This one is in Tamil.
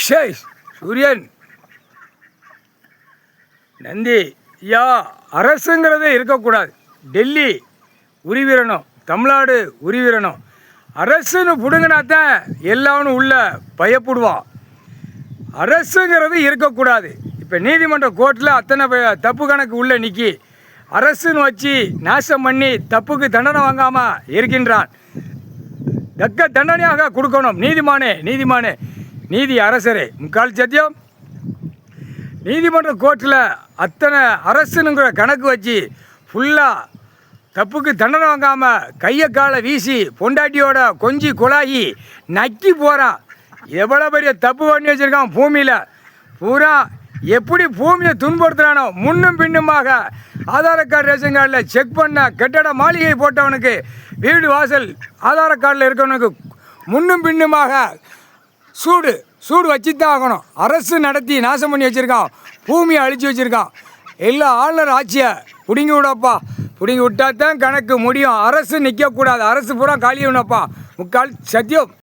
ஷேய் சூரியன் நந்தி ஐயா, அரசுங்கிறதே இருக்கக்கூடாது. டெல்லி உரிவிரணும், தமிழ்நாடு உரிவிரணும். அரசுன்னு பிடுங்கினா தான் எல்லாவனும் உள்ள பயப்படுவான். அரசுங்கிறது இருக்கக்கூடாது. இப்போ நீதிமன்ற கோர்ட்டில் அத்தனை தப்பு கணக்கு உள்ளே நிற்கி அரசுன்னு வச்சு நாசம் பண்ணி தப்புக்கு தண்டனை வாங்காமல் இருக்கின்றான். தக்க தண்டனையாக கொடுக்கணும். நீதிமானே நீதி அரசரே முக்கால் சத்தியம். நீதிமன்ற கோர்ட்டில் அத்தனை அரசுங்கிற கணக்கு வச்சு ஃபுல்லாக தப்புக்கு தண்டனை வாங்காமல் கையை காலை வீசி பொண்டாட்டியோட கொஞ்சி குழாயி நக்கி போகிறான். எவ்வளோ பெரிய தப்பு பண்ணி வச்சுருக்கான். பூமியில் பூரா எப்படி பூமியை துன்புறுத்துறானோ முன்னும் பின்னுமாக ஆதார கார்டு ரேஷன் கார்டில் செக் பண்ண கட்டட மாளிகை போட்டவனுக்கு வீடு வாசல் ஆதார கார்டில் இருக்கிறவனுக்கு முன்னும் பின்னுமாக சூடு வச்சு தான் ஆகணும். அரசு நடத்தி நாசம் பண்ணி வச்சுருக்கான். பூமியை அழித்து வச்சுருக்கான். எல்லா ஆளுநர் ஆட்சியை பிடுங்கி விடப்பா. பிடுங்கி விட்டா தான் கணக்கு முடியும். அரசு நிற்கக்கூடாது. அரசு பூரா காலி விடப்பா. முக்கால் சத்தியம்.